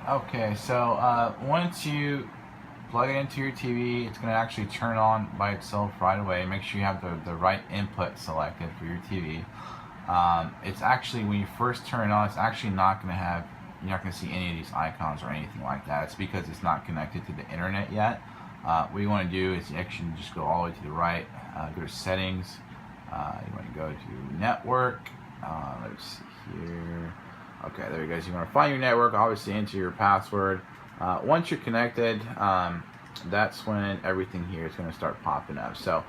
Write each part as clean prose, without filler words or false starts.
Okay, so once you plug it into your TV, it's going to actually turn on by itself right away. Make sure you have the right input selected for your TV. It's actually, when you first turn it on, it's actually not going to have, you're not going to see any of these icons or anything like that. It's because it's not connected to the internet yet. What you want to do is you actually just go all the way to the right, go to settings. You want to go to network. Let's see here. Okay, there you go. So you want to find your network, obviously enter your password. Once you're connected, that's when everything here is going to start popping up. So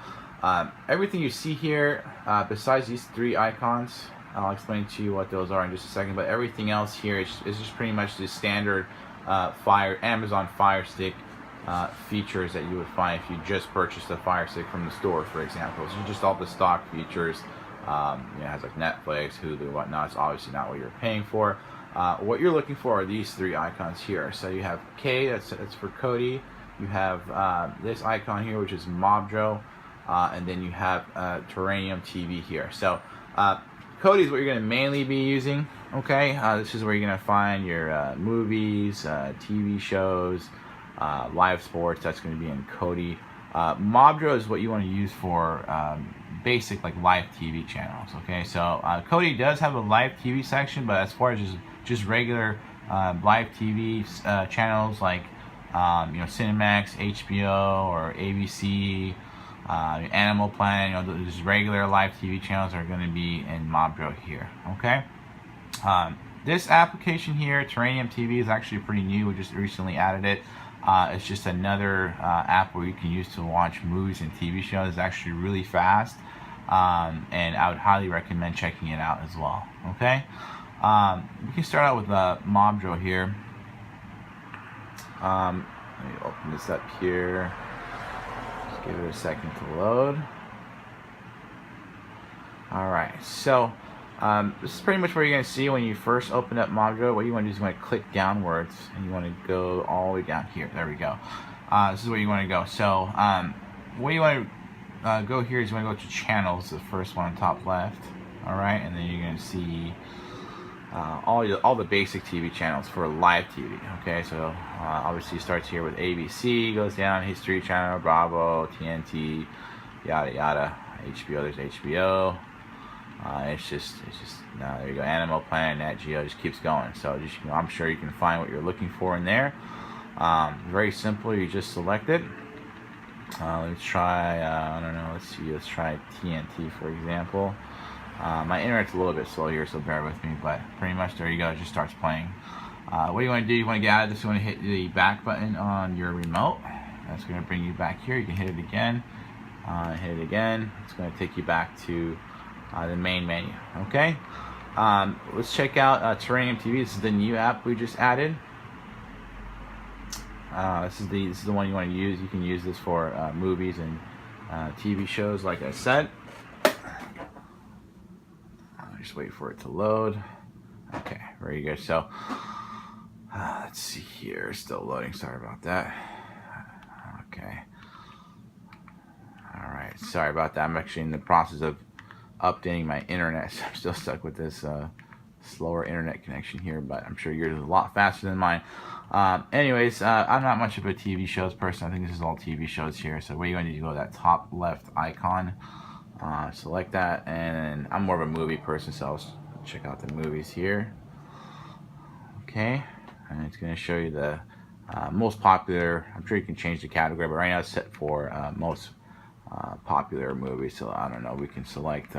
everything you see here, besides these three icons, I'll explain to you what those are in just a second, but everything else here is just pretty much the standard Amazon Fire Stick features that you would find if you just purchased a Fire Stick from the store, for example. So just all the stock features. It has like Netflix, Hulu, whatnot. It's obviously not what you're paying for. What you're looking for are these three icons here. So you have K, that's for Kodi. You have this icon here, which is Mobdro, and then you have Terranium TV here. So Kodi is what you're going to mainly be using. Okay, this is where you're going to find your movies, TV shows, live sports. That's going to be in Kodi. Mobdro is what you want to use for basic like live TV channels. Okay, so Kodi does have a live TV section, but as far as just regular live TV channels like Cinemax, HBO, or ABC, Animal Planet, those regular live TV channels are going to be in Mobdro here. Okay. This application here, Terranium TV, is actually pretty new. We just recently added it. It's just another app where you can use to watch movies and TV shows. It's actually really fast, and I would highly recommend checking it out as well. Okay, we can start out with Mobdro here. Let me open this up here. Just give it a second to load. All right, so this is pretty much what you're going to see when you first open up Mobdro. What you want to do is you want to click downwards, and you want to go all the way down here. There we go. This is where you want to go. So what you want to go here is you want to go to channels, the first one on top left. All right, and then you're going to see all the basic TV channels for live TV. Okay, so obviously it starts here with ABC, goes down History Channel, Bravo, TNT, yada yada, HBO. There's HBO. It's just there you go. Animal Planet, Nat Geo, just keeps going. So just I'm sure you can find what you're looking for in there. Very simple. You just select it. Let's try. I don't know. Let's see. Let's try TNT for example. My internet's a little bit slow here, so bear with me. But pretty much there you go. It just starts playing. What you want to do? You want to get out of this. You want to hit the back button on your remote. That's going to bring you back here. You can hit it again. Hit it again. It's going to take you back to the main menu. Okay, let's check out Terranium TV. This is the new app we just added. This is the one you want to use. You can use this for movies and TV shows, like I said. Just wait for it to load. Okay, very good. So let's see here. Still loading. Sorry about that. Okay. All right. Sorry about that. I'm actually in the process of updating my internet, so I'm still stuck with this slower internet connection here, but I'm sure yours is a lot faster than mine. Anyways, I'm not much of a TV shows person. I think this is all TV shows here. So what you're going to do is go to that top left icon, select that, and I'm more of a movie person, so I'll check out the movies here. Okay, and it's going to show you the most popular. I'm sure you can change the category, but right now it's set for most popular movies. So I don't know, we can select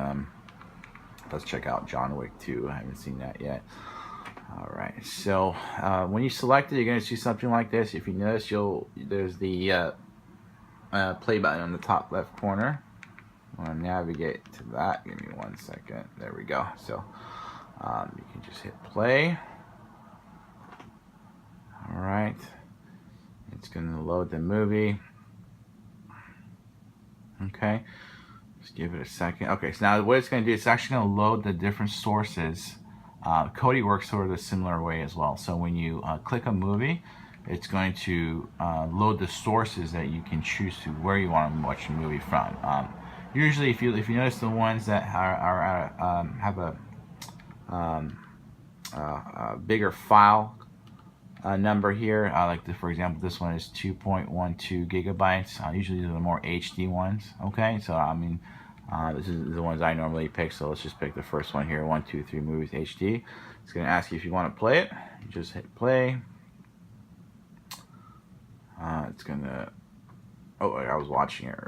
let's check out John Wick 2. I haven't seen that yet. Alright, so when you select it, you're going to see something like this. If you notice, there's the play button on the top left corner. I want to navigate to that. Give me 1 second. There we go. So you can just hit play. Alright, it's going to load the movie. Okay, just give it a second. Okay, so now what it's going to do, it's actually going to load the different sources. Kodi works sort of a similar way as well. So when you click a movie, it's going to load the sources that you can choose to where you want to watch the movie from. Usually, if you notice the ones that have a bigger file number here. Like for example, this one is 2.12 gigabytes. Usually these are the more HD ones. Okay, so I mean, this is the ones I normally pick. So let's just pick the first one here, 123 Movies HD. It's gonna ask you if you want to play it. You just hit play. It's gonna. Oh, I was watching it.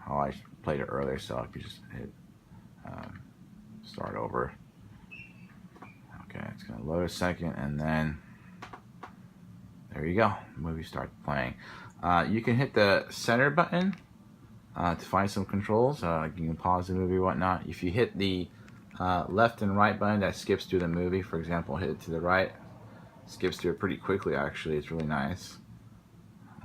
Oh, I played it earlier, so I could just hit start over. Okay, it's gonna load a second, and then there you go. The movie starts playing. You can hit the center button to find some controls. You can pause the movie or whatnot. If you hit the left and right button, that skips through the movie. For example, hit it to the right, skips through it pretty quickly. Actually, it's really nice.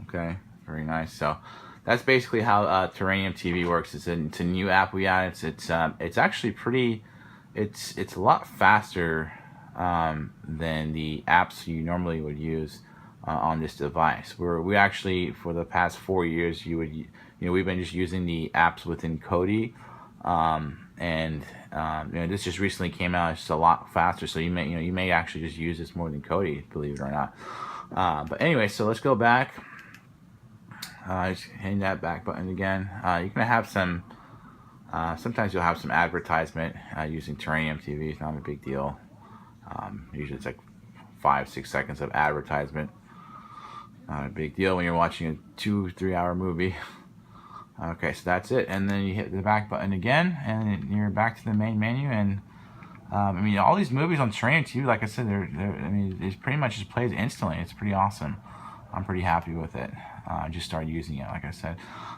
Okay, very nice. So that's basically how Terranium TV works. It's a new app we added. It's actually pretty. It's a lot faster than the apps you normally would use on this device. We actually, for the past 4 years, we've been just using the apps within Kodi, and this just recently came out. It's just a lot faster, so you may actually just use this more than Kodi, believe it or not. But anyway, so let's go back. Just hitting that back button again. You're gonna have some. Sometimes you'll have some advertisement using Terranium TV. It's not a big deal. Usually it's like 5-6 seconds of advertisement. Not a big deal when you're watching a 2-3 hour movie. Okay, so that's it. And then you hit the back button again, and you're back to the main menu. And I mean, all these movies on Terranium TV, like I said, it pretty much just plays instantly. It's pretty awesome. I'm pretty happy with it. I just started using it, like I said.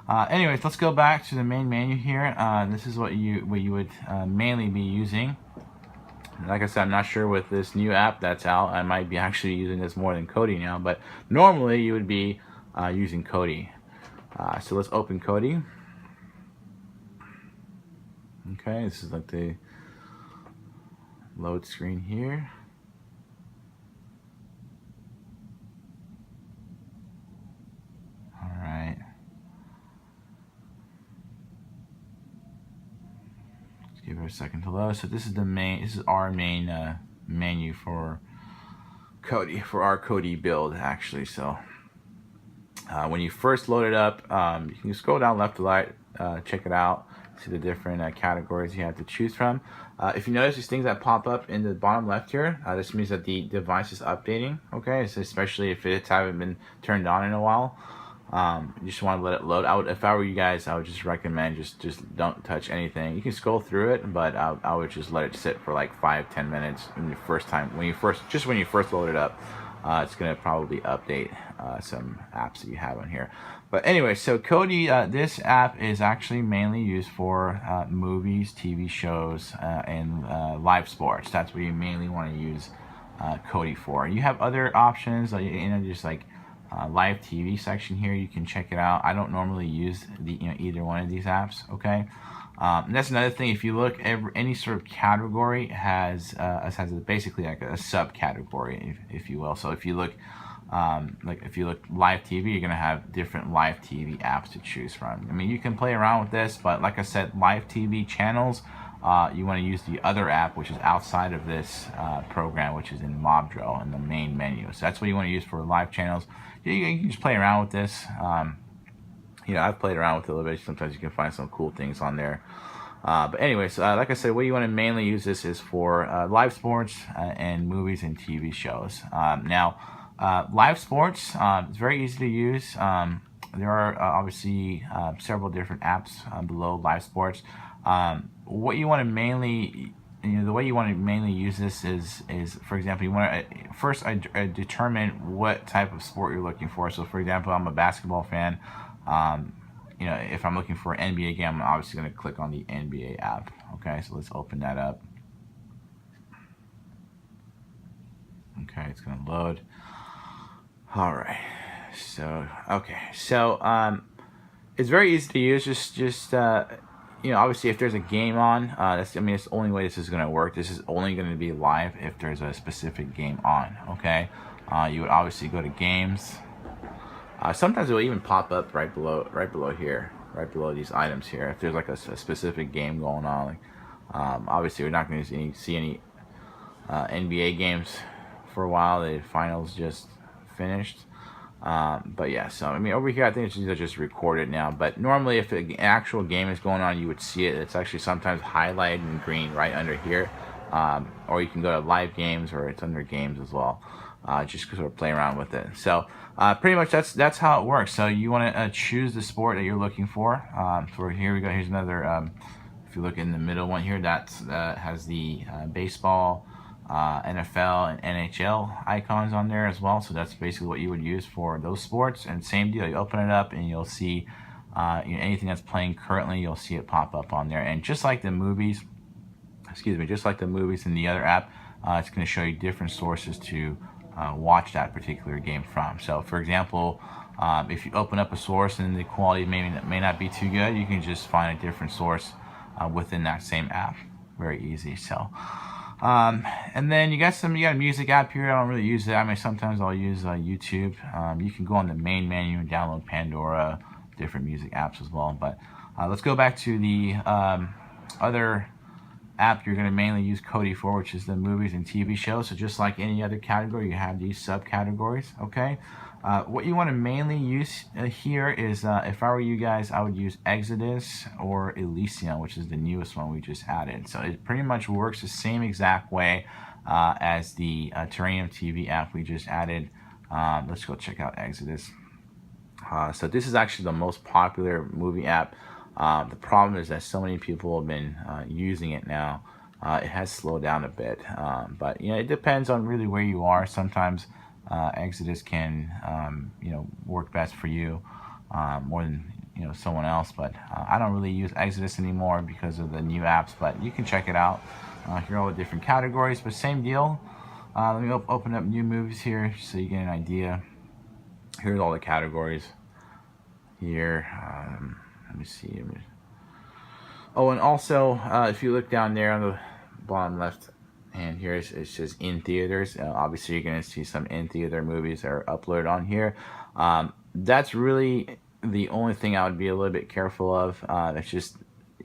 Anyways, let's go back to the main menu here. This is what you would mainly be using. Like I said, I'm not sure with this new app that's out. I might be actually using this more than Kodi now, but normally you would be using Kodi. So let's open Kodi. Okay, this is like the load screen here. All right. Let's give it a second to load. So this is our main menu for Kodi, for our Kodi build actually. So when you first load it up, you can scroll down left to right, check it out, see the different categories you have to choose from. If you notice these things that pop up in the bottom left here, this means that the device is updating. Okay, so especially if it haven't been turned on in a while, you just want to let it load. If I were you guys, I would just recommend just don't touch anything. You can scroll through it, but I would just let it sit for like 5-10 minutes when you first load it up. It's gonna probably update some apps that you have on here. But anyway, so Kodi, this app is actually mainly used for movies, TV shows, and live sports. That's what you mainly want to use Kodi for. You have other options, just like live TV section here. You can check it out. I don't normally use either one of these apps. Okay. And that's another thing. If you look, any sort of category has basically like a subcategory, if you will. So if you look, if you look live TV, you're gonna have different live TV apps to choose from. I mean, you can play around with this, but like I said, live TV channels, you want to use the other app, which is outside of this program, which is in Mobdrill in the main menu. So that's what you want to use for live channels. You can just play around with this. I've played around with it a little bit. Sometimes you can find some cool things on there. But anyways, like I said, what you want to mainly use this is for live sports and movies and TV shows. Now, live sports, it's very easy to use. There are obviously several different apps below live sports. What you want to mainly, the way you want to mainly use this is for example, you want to first determine what type of sport you're looking for. So, for example, I'm a basketball fan. If I'm looking for an NBA game, I'm obviously going to click on the NBA app. Okay, so let's open that up. Okay, it's going to load. All right. So, okay. So, it's very easy to use. Just obviously if there's a game on, it's the only way this is going to work. This is only going to be live if there's a specific game on. Okay. You would obviously go to games. Sometimes it will even pop up right below here, right below these items here. If there's like a specific game going on, obviously we're not going to see any NBA games for a while. The finals just finished. But yeah, so I mean, over here I think it's just recorded now. But normally, if an actual game is going on, you would see it. It's actually sometimes highlighted in green right under here. Or you can go to live games, or it's under games as well. Just sort of play around with it. So pretty much that's how it works. So you want to choose the sport that you're looking for. So here we go. Here's another. If you look in the middle one here, that has the baseball, NFL, and NHL icons on there as well. So that's basically what you would use for those sports. And same deal. You open it up and you'll see anything that's playing currently. You'll see it pop up on there. And just like the movies, just like the movies in the other app, it's going to show you different sources to watch that particular game from. So for example, if you open up a source and the quality may not be too good, you can just find a different source within that same app. Very easy. So and then you got a music app here. I don't really use it. I mean, sometimes I'll use YouTube. You can go on the main menu and download Pandora, different music apps as well. But let's go back to the other app you're going to mainly use Kodi for, which is the movies and TV shows. So just like any other category, you have these subcategories. Okay, what you want to mainly use here is, if I were you guys, I would use Exodus or Elysium, which is the newest one we just added. So it pretty much works the same exact way as the Terranium TV app we just added. Let's go check out Exodus. So this is actually the most popular movie app. The problem is that so many people have been using it now. It has slowed down a bit, but it depends on really where you are. Sometimes Exodus can work best for you more than someone else. But I don't really use Exodus anymore because of the new apps. But you can check it out. Here are all the different categories, but same deal. Let me open up new movies here so you get an idea. Here's all the categories here. Let me see. Oh, and also, if you look down there on the bottom left hand here, it says in theaters. Obviously, you're going to see some in theater movies that are uploaded on here. That's really the only thing I would be a little bit careful of.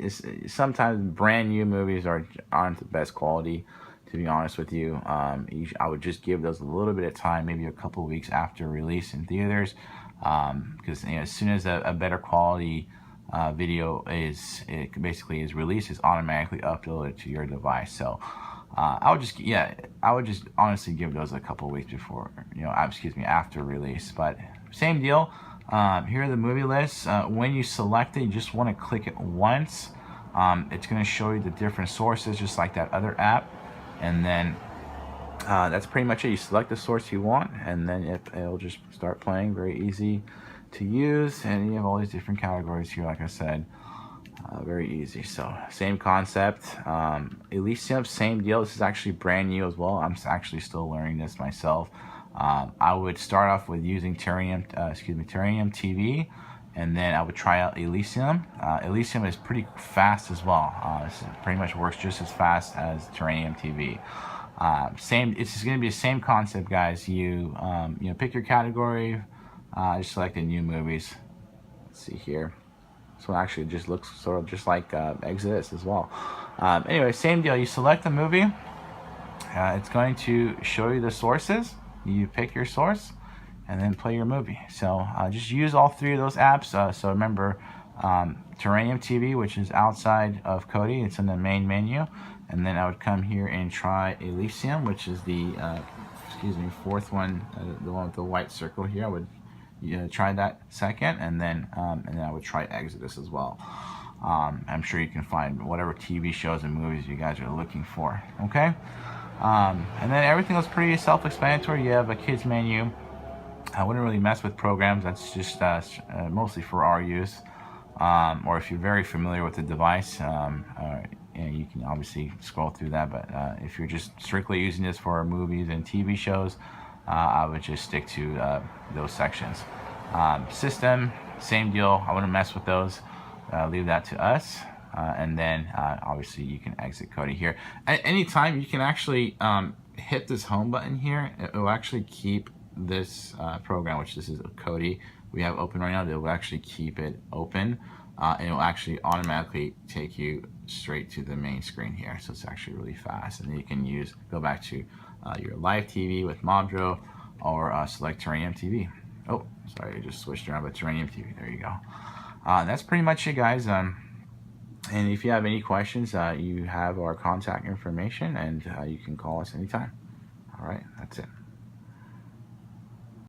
It's sometimes brand new movies aren't the best quality, to be honest with you. I would just give those a little bit of time, maybe a couple weeks after release in theaters, because as soon as a better quality video is released, it's automatically uploaded to your device. So I would just honestly give those a couple weeks before, after release. But same deal. Here are the movie lists. When you select it, you just want to click it once. It's going to show you the different sources, just like that other app. And then that's pretty much it. You select the source you want, and then it'll just start playing. Very easy to use, and you have all these different categories here, like I said. Very easy. So same concept. Elysium, same deal. This is actually brand new as well. I'm actually still learning this myself. I would start off with using Terranium TV, and then I would try out Elysium. Elysium is pretty fast as well. This pretty much works just as fast as Terranium TV. It's going to be the same concept, guys. You pick your category. Just select the new movies. Let's see here. This one actually just looks sort of just like Exodus as well. Anyway, same deal. You select the movie. It's going to show you the sources. You pick your source, and then play your movie. So just use all three of those apps. So remember, Terranium TV, which is outside of Kodi. It's in the main menu. And then I would come here and try Elysium, which is the fourth one, the one with the white circle here. I would try that second, and then I would try Exodus as well. I'm sure you can find whatever TV shows and movies you guys are looking for. Okay, and then everything else pretty self-explanatory. You have a kids menu. I wouldn't really mess with programs. That's just mostly for our use, or if you're very familiar with the device. You can obviously scroll through that, but if you're just strictly using this for movies and TV shows, I would just stick to those sections. System, same deal. I wouldn't mess with those. Leave that to us. And then obviously you can exit Kodi here. At any time, you can actually hit this home button here. It will actually keep this program, which this is Kodi we have open right now. It will actually keep it open. And it will actually automatically take you straight to the main screen here. So it's actually really fast. And then you can go back to your live TV with Mobdro, or select Terranium TV. Oh, sorry, I just switched around, but Terranium TV. There you go. That's pretty much it, guys. And if you have any questions, you have our contact information, and you can call us anytime. All right, that's it.